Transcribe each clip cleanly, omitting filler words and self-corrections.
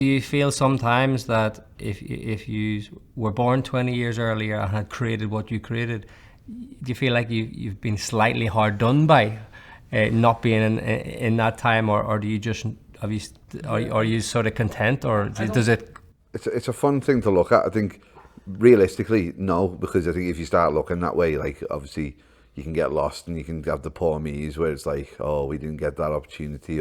Do you feel sometimes that if you were born 20 years earlier and had created what you created, do you feel like you've been slightly hard done by not being in that time, or do you just are you sort of content, or does it? It's a fun thing to look at. I think realistically, no, because I think if you start looking that way, like obviously you can get lost and you can have the poor me's where it's like, oh, we didn't get that opportunity,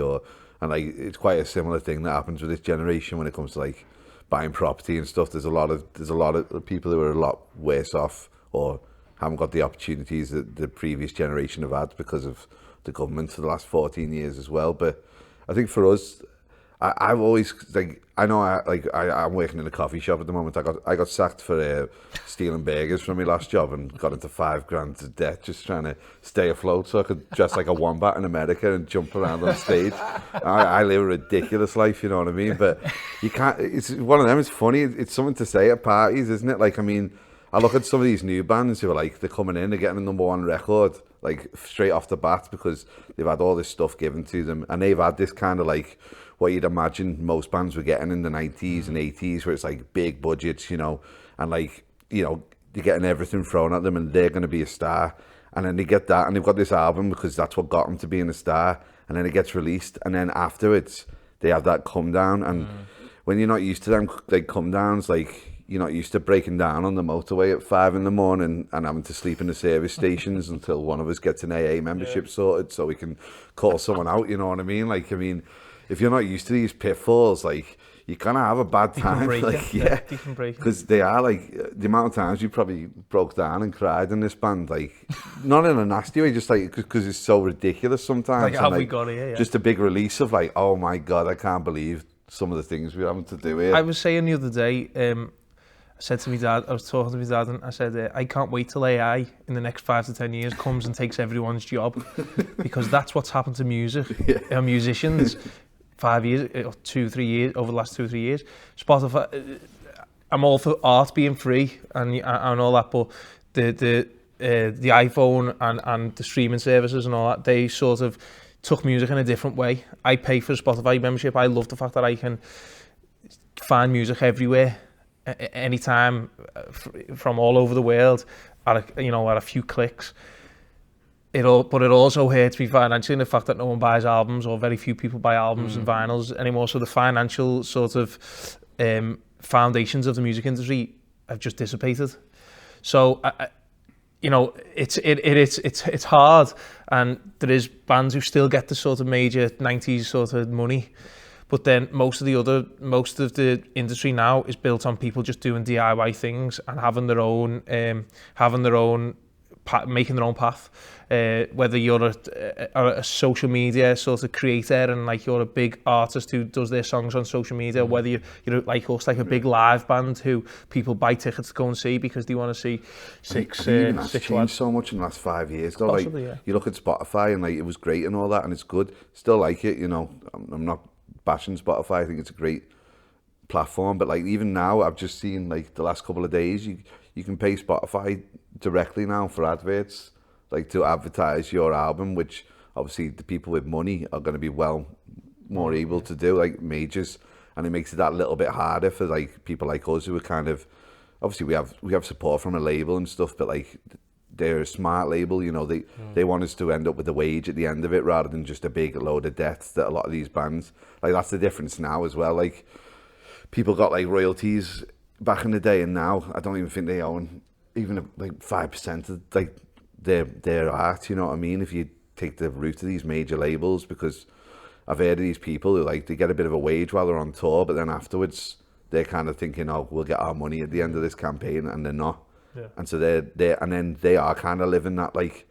and like it's quite a similar thing that happens with this generation when it comes to like buying property and stuff. There's a lot of people who are a lot worse off or haven't got the opportunities that the previous generation have had because of the government for the last 14 years as well. But I think for us, I've always like I'm working in a coffee shop at the moment. I got sacked for stealing burgers from my last job and got into $5,000 of debt just trying to stay afloat so I could dress like a wombat in America and jump around on stage. I live a ridiculous life, you know what I mean? But you can't. It's one of them. It's funny. It's something to say at parties, isn't it? Like, I mean, I look at some of these new bands who are like, they're coming in, they're getting a #1 record like straight off the bat because they've had all this stuff given to them, and they've had this kind of like what you'd imagine most bands were getting in the 90s and 80s, where it's like big budgets, you know, and like, you know, they're getting everything thrown at them and they're going to be a star. And then they get that and they've got this album because that's what got them to being a star. And then it gets released. And then afterwards, they have that come down. And when you're not used to them, like come downs, like you're not used to breaking down on the motorway at 5 a.m. and having to sleep in the service stations until one of us gets an AA membership sorted so we can call someone out, you know what I mean? Like, I mean, if you're not used to these pitfalls, like, you're gonna have a bad time. Like, yeah, because they are like the amount of times you probably broke down and cried in this band, like not in a nasty way, just like because it's so ridiculous sometimes. Like, have we got it? Yeah. Just a big release of like, oh my god, I can't believe some of the things we're having to do here. I was saying the other day, I said to my dad, I was talking to my dad, and I said, I can't wait till AI in the next 5 to 10 years comes and takes everyone's job, because that's what's happened to music, musicians. 5 years or 2-3 years over the last 2 or 3 years. Spotify, I'm all for art being free and all that, but the iPhone and the streaming services and all that, they sort of took music in a different way. I pay for a Spotify membership. I love the fact that I can find music everywhere, anytime, from all over the world, at a few clicks. But it also hurts me financially in the fact that no one buys albums, or very few people buy albums and vinyls anymore. So the financial sort of foundations of the music industry have just dissipated. So it's hard, and there is bands who still get the sort of major 90s sort of money, but then most of the industry now is built on people just doing DIY things and having their own making their own path. Whether you're a social media sort of creator and like you're a big artist who does their songs on social media, whether you're like us, like a big live band who people buy tickets to go and see because they want to see six changed so much in the last 5 years though. Possibly, like, you look at Spotify and like it was great and all that, and it's good, still like it, you know. I'm not bashing Spotify, I think it's a great platform, but like even now I've just seen like the last couple of days you can pay Spotify directly now for adverts, like to advertise your album, which obviously the people with money are going to be well more able to do, like majors, and it makes it that little bit harder for like people like us who are kind of, obviously we have support from a label and stuff, but like they're a smart label, you know, they want us to end up with a wage at the end of it rather than just a big load of debts that a lot of these bands, like that's the difference now as well. Like people got like royalties back in the day, and now I don't even think they own even like 5% of like their art, you know what I mean, if you take the route of these major labels, because I've heard of these people who like they get a bit of a wage while they're on tour, but then afterwards they're kind of thinking, oh, we'll get our money at the end of this campaign, and they're not. And so they are kind of living that like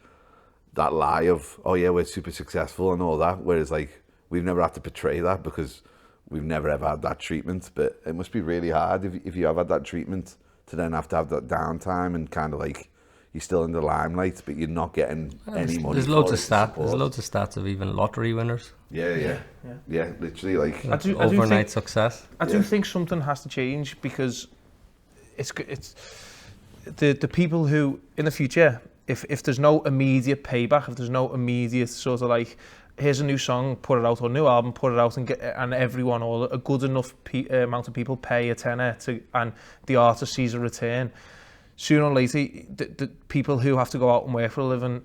that lie of, oh yeah, we're super successful and all that, whereas like we've never had to portray that because we've never ever had that treatment. But it must be really hard if you have had that treatment to then have to have that downtime and kind of like you're still in the limelight, but you're not getting any money. There's loads of stats. There's loads of stats of even lottery winners. Yeah. Literally, like overnight success. I do think something has to change, because it's the people who in the future, if there's no immediate payback, if there's no immediate sort of like here's a new song, put it out, or new album, put it out, and everyone, or a good enough amount of people pay a tenner and the artist sees a return. Sooner or later, the people who have to go out and work for a living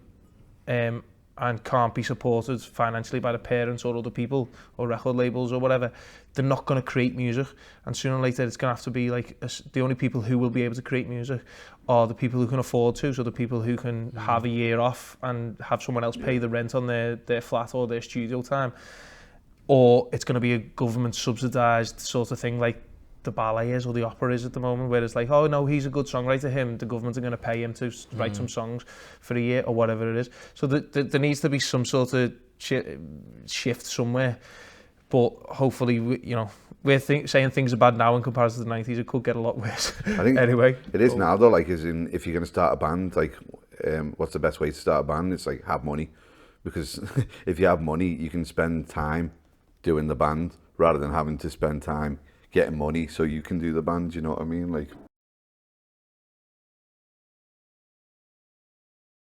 and can't be supported financially by the parents or other people or record labels or whatever, they're not going to create music. And sooner or later, it's going to have to be like the only people who will be able to create music are the people who can afford to, so the people who can have a year off and have someone else pay the rent on their flat or their studio time. Or it's going to be a government subsidised sort of thing like the ballet is or the opera is at the moment, where it's like, oh no, he's a good songwriter, the government are going to pay him to write some songs for a year or whatever it is. So there needs to be some sort of shift somewhere. But hopefully, we're saying things are bad now in comparison to the 90s. It could get a lot worse. I think anyway, it is now though. Like, as in, if you're going to start a band, like, what's the best way to start a band? It's like, have money, because if you have money, you can spend time doing the band rather than having to spend time getting money so you can do the band. You know what I mean? Like,